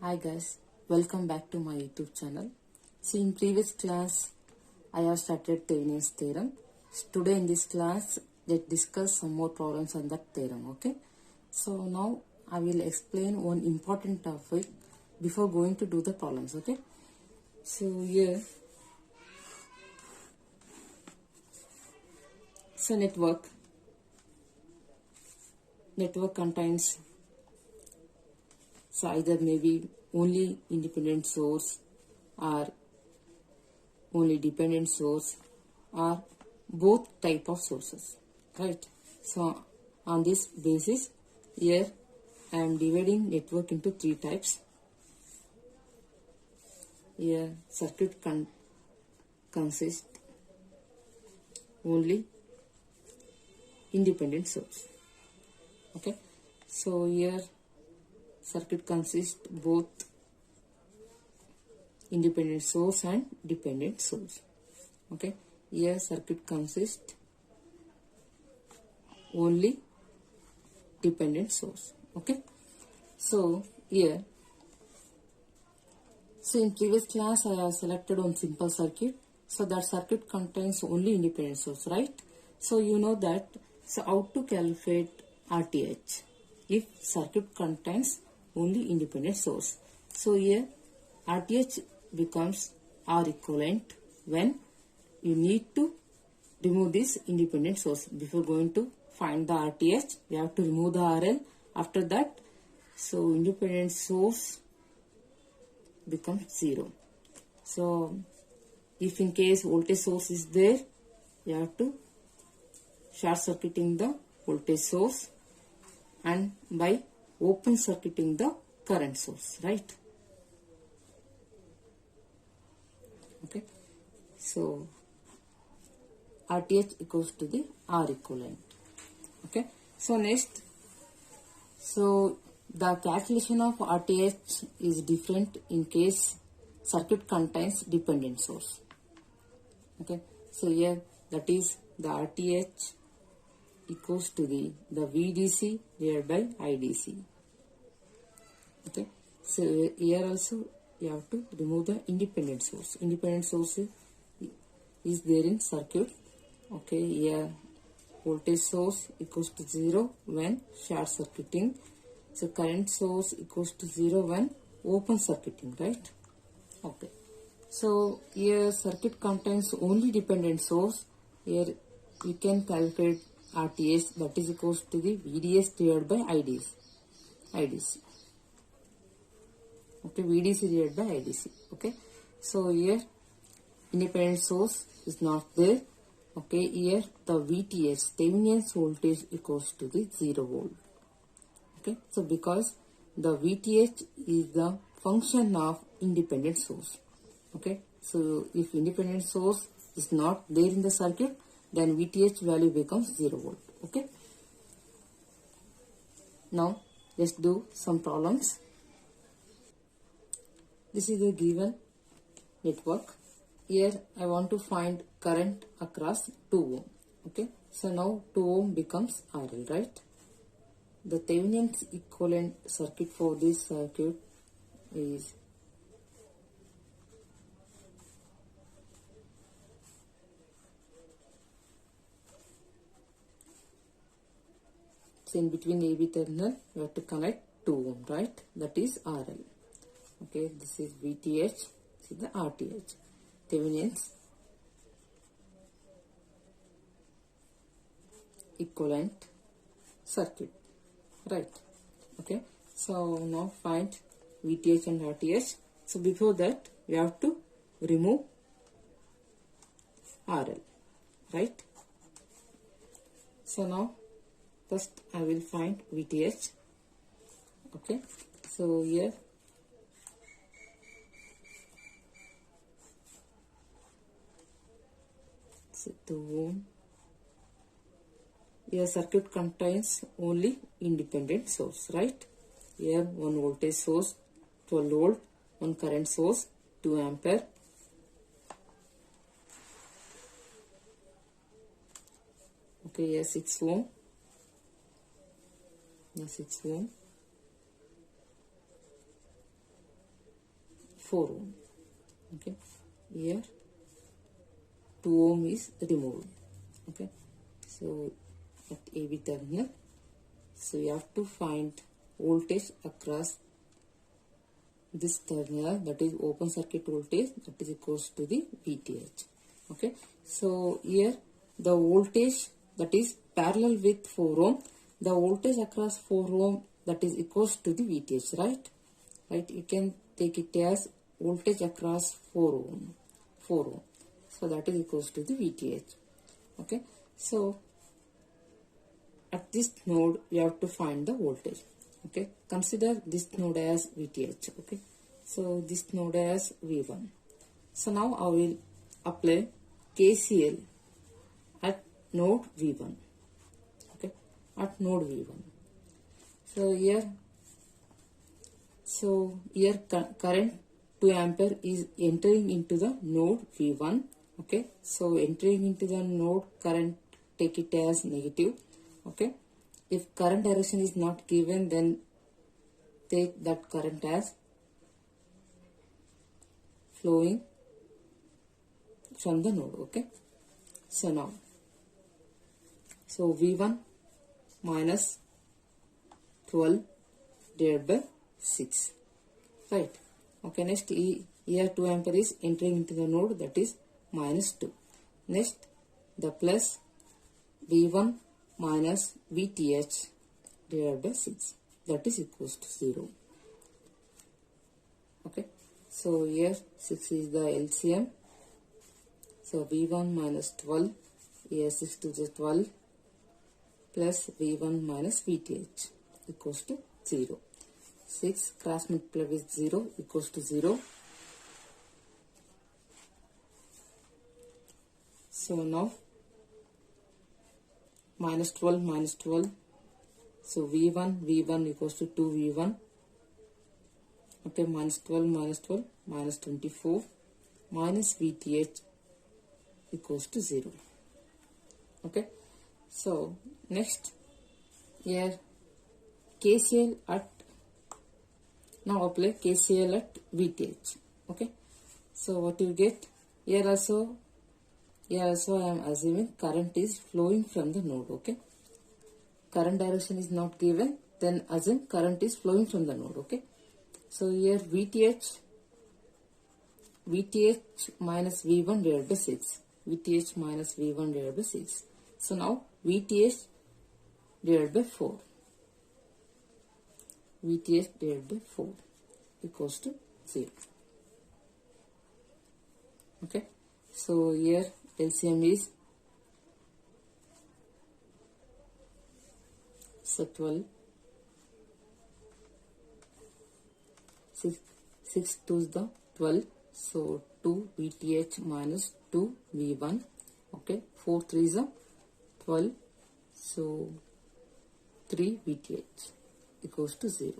Hi guys, welcome back to my YouTube channel. See, in previous class I have started Thevenin's theorem. Today in this class let's discuss some more problems on that theorem. Okay, so now I will explain one important topic before going to do the problems. Okay, so here so network contains so either maybe only independent source or only dependent source or both type of sources, right? So on this basis here I am dividing network into three types. Here circuit consists only independent source. Okay, so here circuit consists both independent source and dependent source. Okay, here circuit consists only dependent source. Okay, so here in previous class I have selected one simple circuit, so that circuit contains only independent source, right? So you know that, so how to calculate RTH if circuit contains only independent source. So here RTH becomes R equivalent when you need to remove this independent source. Before going to find the RTH, we have to remove the RL. After that, so independent source becomes 0. So if in case voltage source is there, you have to short circuiting the voltage source and by open circuiting the current source, right? Okay, so RTH equals to the R equivalent. Okay, so next, so the calculation of RTH is different in case circuit contains dependent source. Okay, so here that is the RTH equals to the VDC divided by IDC. Okay, so here also you have to remove the independent source. Independent source is there in circuit. Okay, here voltage source equals to 0 when short circuiting. So current source equals to 0 when open circuiting, right? Okay, so here circuit contains only dependent source. Here we can calculate RTH, that is equals to the VDS divided by IDC. Okay, VDC divided by IDC. Okay, so here independent source is not there. Okay, here the VTH, Thevenin's voltage, equals to the 0 volt. Okay, so because the VTH is the function of independent source. Okay, so if independent source is not there in the circuit, then VTH value becomes 0 volt. Okay, now let's do some problems. This is a given network. Here I want to find current across 2 ohm. Okay, so now 2 ohm becomes RL, right? The Thevenin's equivalent circuit for this circuit is in between AB terminal you have to connect 2 ohm, right? That is RL. Okay, this is VTH, this is the RTH. Thevenin's equivalent circuit, right? Okay, so now find VTH and RTH. So before that we have to remove RL, right? So now first I will find VTH. Okay, so here so 2 ohm. Here circuit contains only independent source, right? Here one voltage source 12 volt, one current source 2 ampere. Okay, here 6 ohm. Here 6 ohm. 4 ohm. Okay, here 2 ohm is removed. Okay, so at AB terminal, so you have to find voltage across this terminal, that is open circuit voltage, that is equals to the VTH. Okay, so here the voltage that is parallel with 4 ohm, the voltage across 4 ohm, that is equals to the VTH, right, you can take it as voltage across 4 ohm, so that is equals to the VTH. Okay, so at this node you have to find the voltage. Okay, consider this node as VTH. Okay, so this node as V1. So now I will apply KCL at node V1. Okay, at node V1. So here current 2 ampere is entering into the node V1. Okay, so entering into the node current, take it as negative. Okay, if current direction is not given, then take that current as flowing from the node. Okay, so now, so V1 minus 12 divided by 6, right? Okay, next here 2 ampere is entering into the node, that is minus 2. Next, the plus V1 minus VTH divided by 6, that is equals to 0. Okay, so here 6 is the LCM, so V1 minus 12, here 6 to the 12 plus V1 minus VTH equals to 0. 6 cross multiply with 0 equals to 0. So now minus 12, so V1 equals to 2V1. Okay, minus 12 minus 24 minus VTH equals to 0. Okay, so next here KCL at, now apply KCL at VTH. Okay, so what you get, here also I am assuming current is flowing from the node. Okay, current direction is not given, then assume current is flowing from the node. Okay, so here VTH minus V1 divided by 6, VTH minus V1 divided by 6. So now VTH divided by 4, VTH divided by 4 equals to 0. Okay, so here LCM is, so 12, 6 to the 12, so 2 VTH minus 2 V1. Okay, 4 3 is 12, so 3 VTH equals to 0.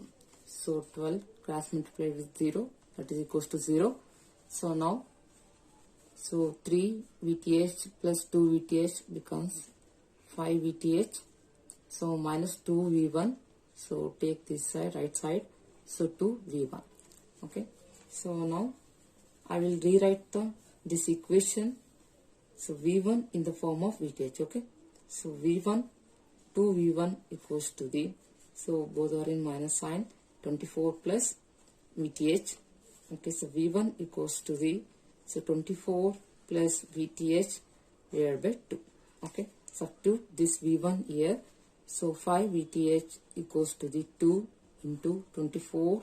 So 12 cross multiply with 0, that is equals to 0. So now, so 3 VTH plus 2 VTH becomes 5 VTH. So minus 2 V1. So take this side, right side. So 2 V1. Okay. So now I will rewrite this equation. So V1 in the form of VTH. Okay. So V1, 2 V1 equals to the, so both are in minus sign, 24 plus VTH. Okay. So V1 equals to the, so 24 plus VTH divided by 2. Okay, substitute this V1 here. So 5 VTH equals to the 2 into 24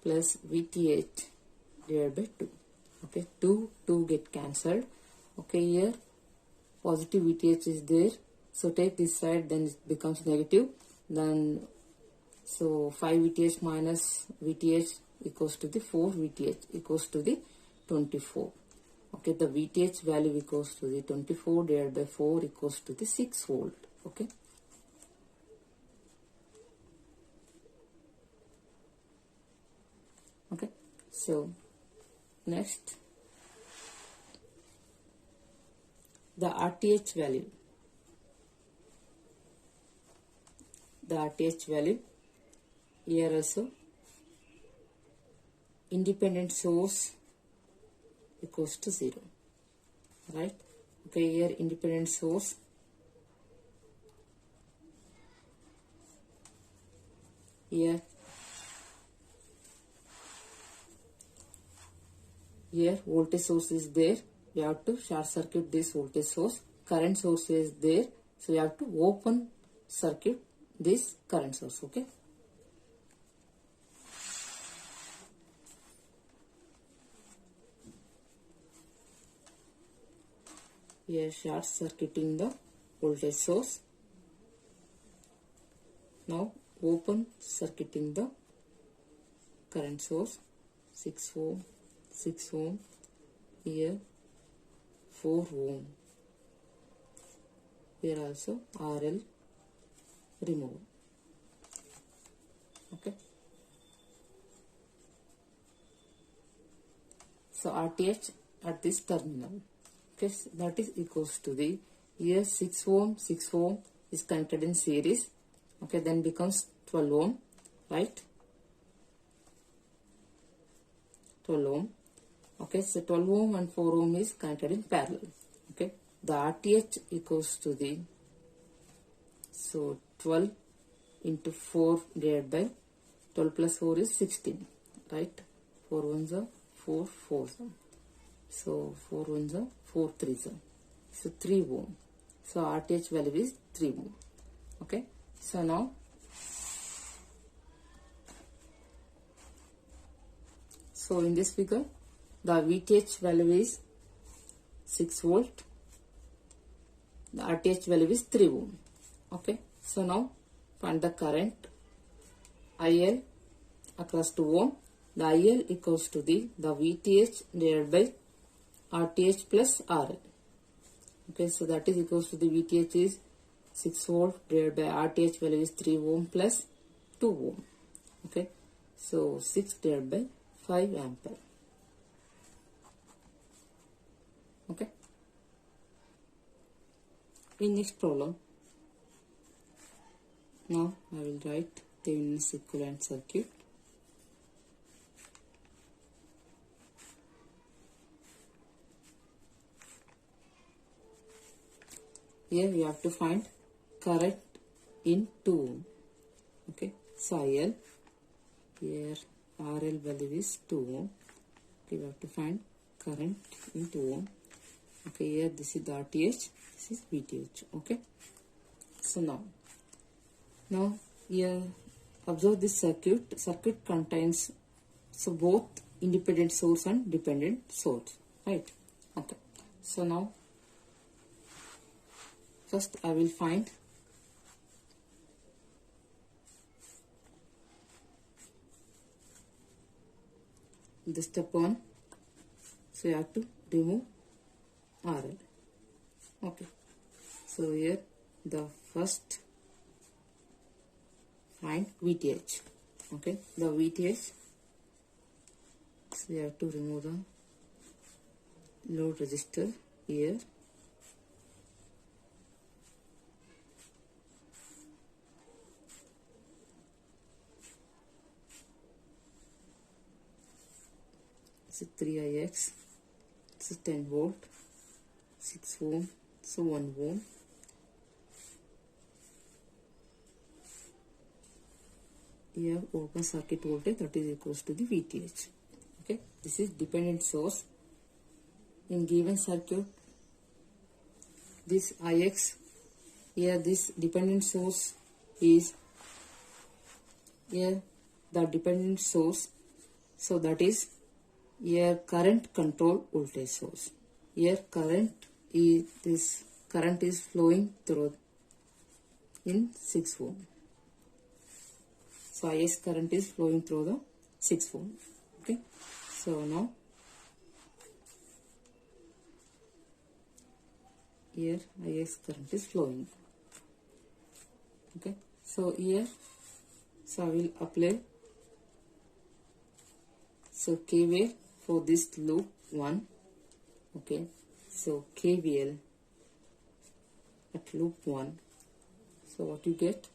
plus VTH divided by 2. Okay, 2 get cancelled. Okay, here positive VTH is there. So take this side, then it becomes negative. Then so 5 VTH minus VTH equals to the 4 VTH equals to the 24. Okay, the VTH value equals to the 24 divided by 4 equals to the 6 volt. Okay. Okay, so next the RTH value. The RTH value here also independent source equals to 0, right? Okay, here independent source, here voltage source is there, we have to short circuit this voltage source. Current source is there, so we have to open circuit this current source. Okay, here short circuiting the voltage source. Now open circuiting the current source. 6 ohm, 6 ohm, here 4 ohm, here also RL remove. Okay, so RTH at this terminal, okay, so that is equals to the, here 6 ohm is connected in series, okay, then becomes 12 ohm, right? 12 ohm. Okay, so 12 ohm and 4 ohm is connected in parallel. Okay, the RTH equals to the, so 12 into 4 divided by 12 plus 4 is 16, right? 4 ones are 4 fours are. So 4 ones are 4 threes are. So 3 ohm. So RTH value is 3 ohm. Okay, so now so in this figure, the VTH value is 6 volt, the RTH value is 3 ohm. Okay, so now find the current IL across 2 ohm. The IL equals to the VTH divided by RTH plus RL. Okay, so that is equals to the VTH is 6 volt divided by RTH value is 3 ohm plus 2 ohm. Okay, so 6 divided by 5 ampere. Okay, in next problem, now I will write Thevenin's equivalent circuit. Here we have to find current in 2 ohm. Okay, so IL, here RL value is 2 ohm. Okay, we have to find current in 2 ohm. Okay, here this is the RTH, this is VTH. Okay, so now here observe this circuit. Circuit contains so both independent source and dependent source, right? Okay, so now first I will find the step 1. So you have to remove RL. Okay, so here the first find VTH. Okay, the VTH, so you have to remove the load resistor here. So 3ix, so 10 volt, 6 ohm, so 1 ohm. Here open circuit voltage, that is equals to the VTH. Okay, this is dependent source. In given circuit, this Ix, here this dependent source is here the dependent source, so that is here current control voltage source. Here current is flowing through in 6 ohm. So Is current is flowing through the 6 ohm. Okay, so now here Is current is flowing. Okay, so here, so I will apply so KVL for this loop 1. Okay, so KVL at loop 1. So what you get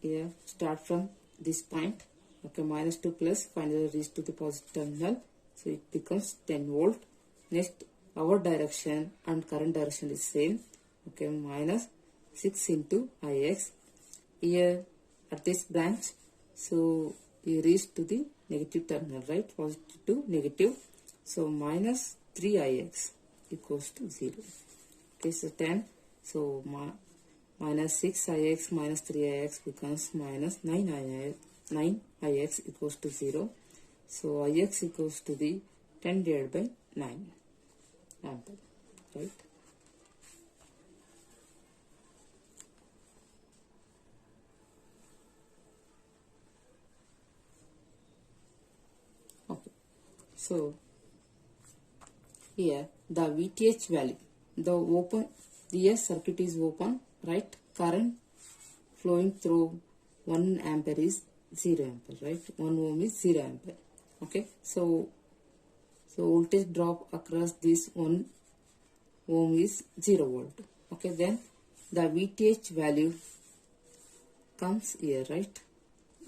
here, start from this point. Okay, minus 2 plus finally reach to the positive terminal. So it becomes 10 volt. Next, our direction and current direction is same. Okay, minus 6 into Ix. Here at this branch, so you reach to the negative terminal, right? Positive to negative. So minus 3Ix equals to 0. Okay, so 10. So minus 6Ix minus 3Ix becomes minus 9Ix equals to 0. So Ix equals to the 10 divided by 9 ampere, right? Okay, so here the VTH value, the circuit is open, right? Current flowing through 1 ampere is 0 ampere, right? 1 ohm is 0 ampere. Okay, so voltage drop across this 1 ohm is 0 volt. Okay, then the VTH value comes here, right?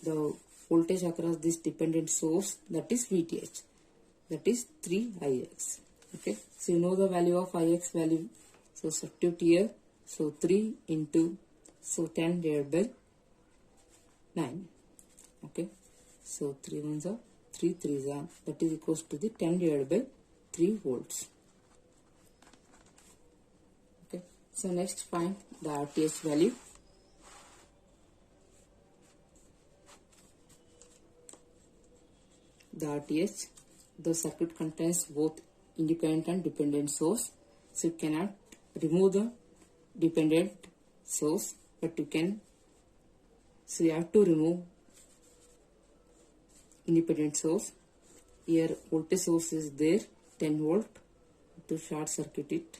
The voltage across this dependent source, that is VTH, that is 3Ix. Okay, so you know the value of Ix value. So substitute here. So 3 into, so 10 divided by 9. Okay, so 3 ones are 3 3s are, that is equals to the 10 divided by 3 volts. Okay, so next find the RTH value. The RTH, the circuit contains both independent and dependent source. So you cannot remove the dependent source, but you can, so you have to remove independent source. Here voltage source is there, 10 volt, to short circuit it.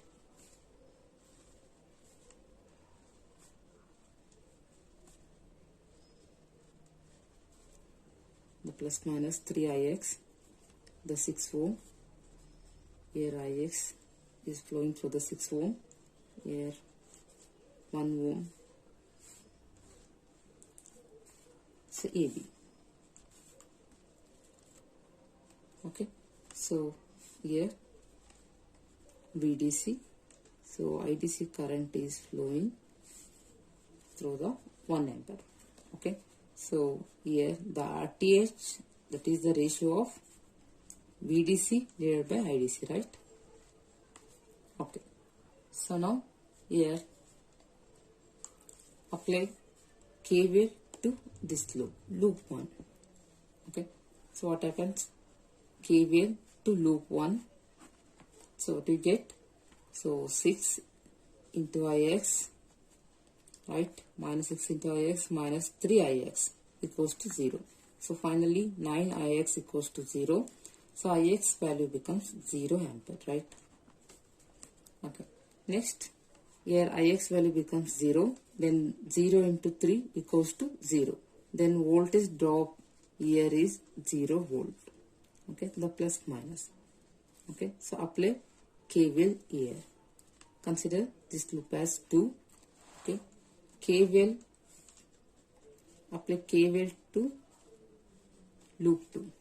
The plus minus 3Ix, the 6 ohm. Here Ix is flowing through the 6 ohm. Here 1 ohm. So AB. Okay, so here VDC. So IDC current is flowing through the 1 ampere. Okay, so here the RTH, that is the ratio of VDC divided by IDC, right? Okay, so now here apply KVL to this loop 1. Okay, so what happens? KVL to loop 1. So what you get? So 6 into Ix, right? Minus 6 into Ix minus 3Ix equals to 0. So finally 9Ix equals to 0. So Ix value becomes 0 ampere, right? Okay. Next, here Ix value becomes 0. Then 0 into 3 equals to 0. Then voltage drop here is 0 volt. Okay, the plus minus. Okay, so apply KVL here. Consider this loop as 2. Okay, KVL, apply KVL to loop 2.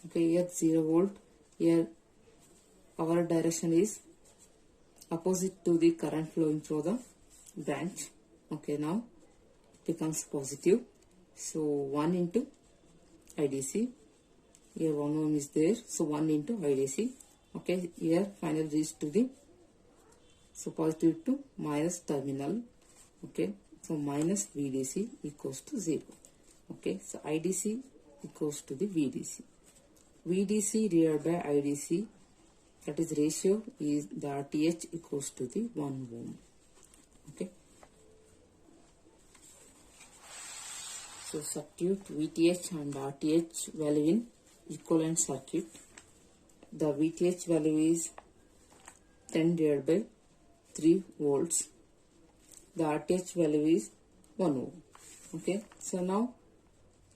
Okay, here 0 volt. Here our direction is opposite to the current flowing through the branch. Okay, now it becomes positive. So 1 into IDC. Here 1 ohm is there. So 1 into IDC. Okay, here final reach to the, so positive to minus terminal. Okay, so minus VDC equals to 0. Okay, so IDC equals to the VDC. VDC divided by IDC, that is ratio, is the RTH equals to the 1 ohm. Okay, so substitute VTH and RTH value in equivalent circuit. The VTH value is 10 divided by 3 volts. The RTH value is 1 ohm. Okay, so now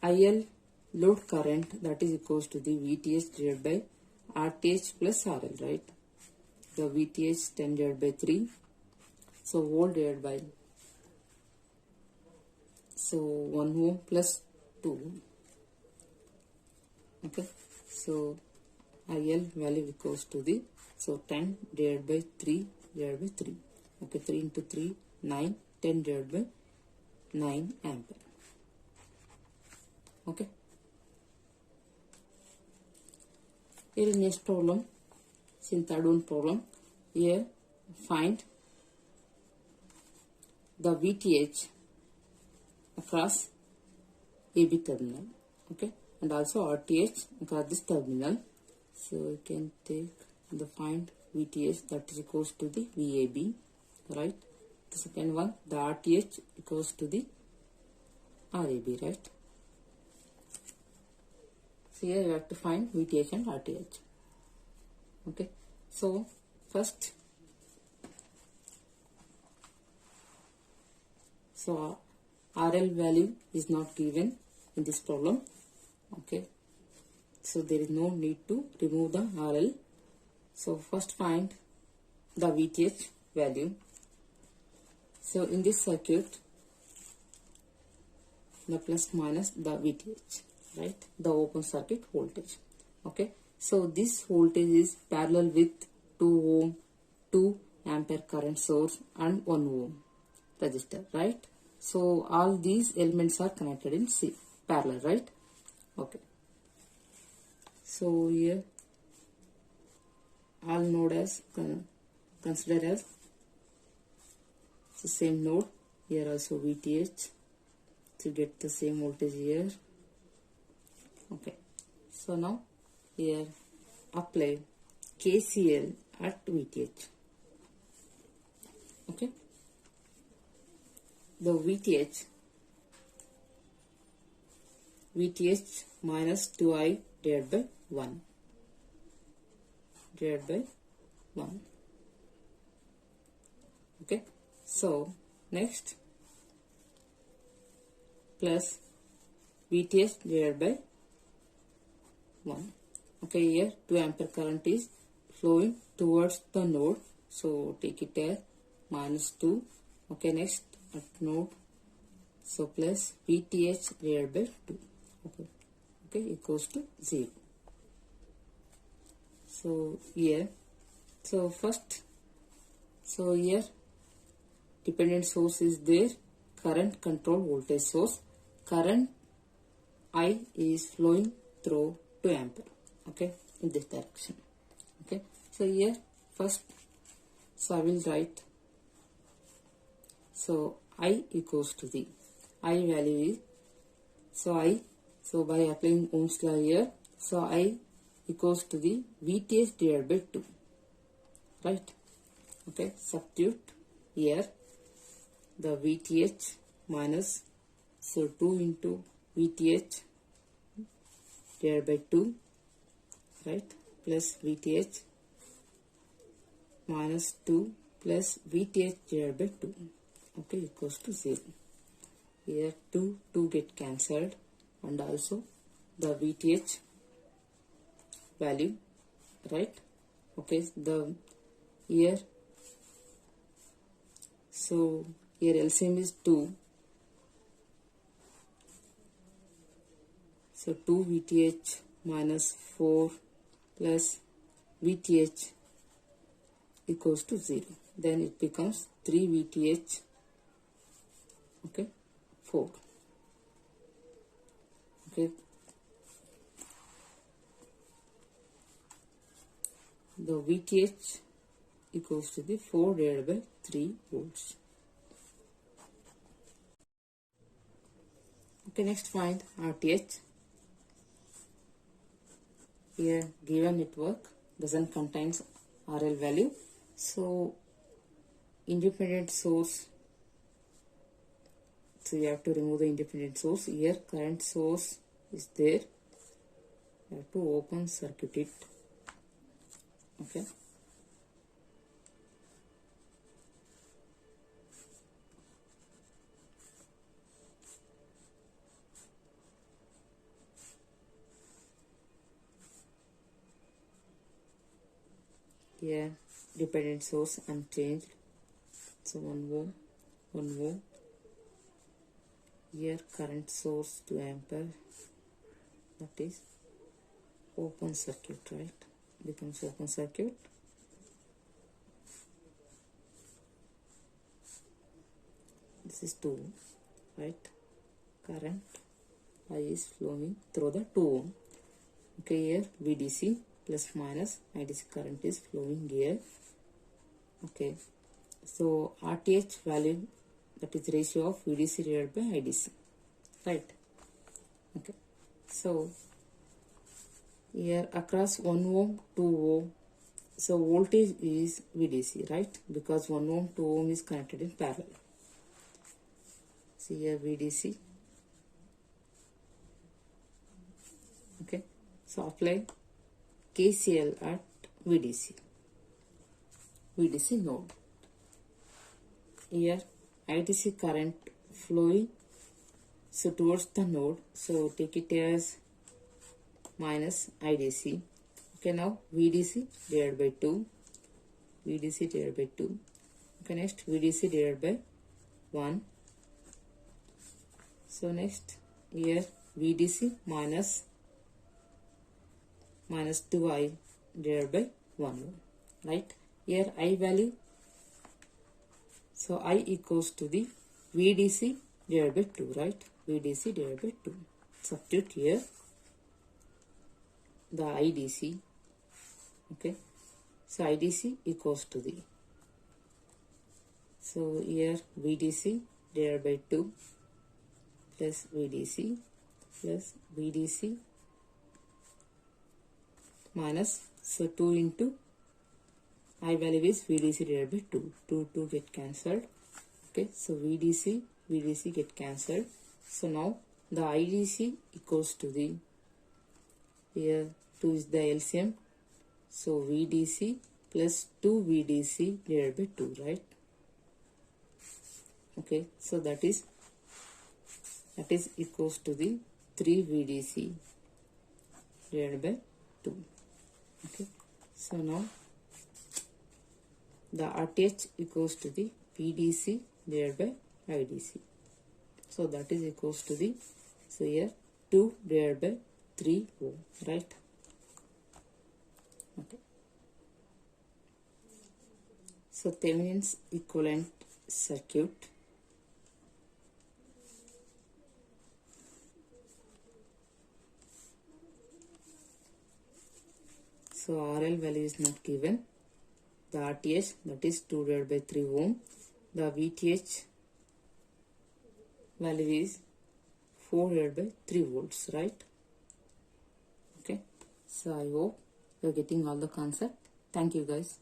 IL load current, that is equals to the VTH divided by RTH plus RL, right? The VTH 10 divided by 3. So volt divided by, so 1 ohm plus 2 ohm. Okay, so IL value equals to the, so 10 divided by 3 divided by 3. Okay, 3 into 3, 9, 10 divided by 9 ampere. Okay. Here in next problem, in third one problem, here find the VTH across AB terminal, okay, and also RTH across this terminal. So you can take the find VTH, that is equals to the VAB, right? The second one, the RTH equals to the RAB, right? So here you have to find VTH and RTH. Okay, so first, so RL value is not given in this problem. Okay, so there is no need to remove the RL. So first find the VTH value. So in this circuit, the plus minus the VTH, right? The open circuit voltage. Okay, so this voltage is parallel with 2 ohm, 2 ampere current source and 1 ohm resistor, right? So all these elements are connected in parallel, right? Okay. So here all node as considered as the same node. Here also VTH to get the same voltage here. Okay. So now here apply KCL at VTH. Okay. The VTH minus 2I divided by 1 divided by 1. Okay, so next plus VTH divided by 1. Okay, here 2 ampere current is flowing towards the node, so take it as minus 2. Okay, next at node, so plus VTH divided by 2. Okay, equals to 0. So here, so first, so here dependent source is there, current control voltage source, current I is flowing through 2 ampere, okay, in this direction. Okay, so here first, so I will write, so I equals to the I value is, so I, so by applying Ohm's law here, so I equals to the VTH divided by 2, right? Okay, substitute here the VTH minus, so 2 into VTH divided by 2, right, plus VTH minus 2 plus VTH divided by 2, okay, equals to 0. Here 2 get cancelled, and also the VTH value, right? Okay, the here, so here LCM is 2, so 2 VTH minus 4 plus VTH equals to 0. Then it becomes 3 VTH, okay, 4. Okay, the VTH equals to the 4 divided by 3 volts. Okay, next find RTH. Here given network doesn't contains RL value, so independent source, so you have to remove the independent source. Here current source is there, you have to open circuit it. Okay, here dependent source unchanged, so 1 ohm, 1 ohm. Here current source 2 ampere, that is open circuit, right? Becomes open circuit. This is 2, right? Current I is flowing through the 2 ohm. Okay, here VDC plus minus IDC current is flowing here. Okay, so RTH value, that is ratio of VDC divided by IDC, right? Okay, so here across 1 ohm, 2 ohm, so voltage is VDC, right? Because 1 ohm, 2 ohm is connected in parallel. See here VDC. Okay, so apply KCL at VDC node. Here IDC current flowing so towards the node, so take it as minus IDC. Okay, now VDC divided by 2, VDC divided by 2. Okay, next VDC divided by 1. So next here VDC minus 2I divided by 1, right? Here I value, so I equals to the VDC divided by 2, right? VDC divided by 2. Substitute here the IDC. Okay, so IDC equals to the, so here VDC divided by 2 plus VDC plus VDC minus, so 2 into I value is VDC divided by 2. 2 get cancelled. Okay, so VDC get cancelled. So now the IDC equals to the, here 2 is the LCM, so VDC plus 2 VDC divided by 2, right? Okay, so that is equals to the 3 VDC divided by 2. Okay, so now the RTH equals to the VDC divided by IDC. So that is equals to the, so here 2 divided by 3 ohm, right? Okay. So Thevenin's equivalent circuit. So RL value is not given. The RTH, that is 2 divided by 3 ohm. The VTH value is 4 divided by 3 volts, right? Okay. So I hope you are getting all the concept. Thank you guys.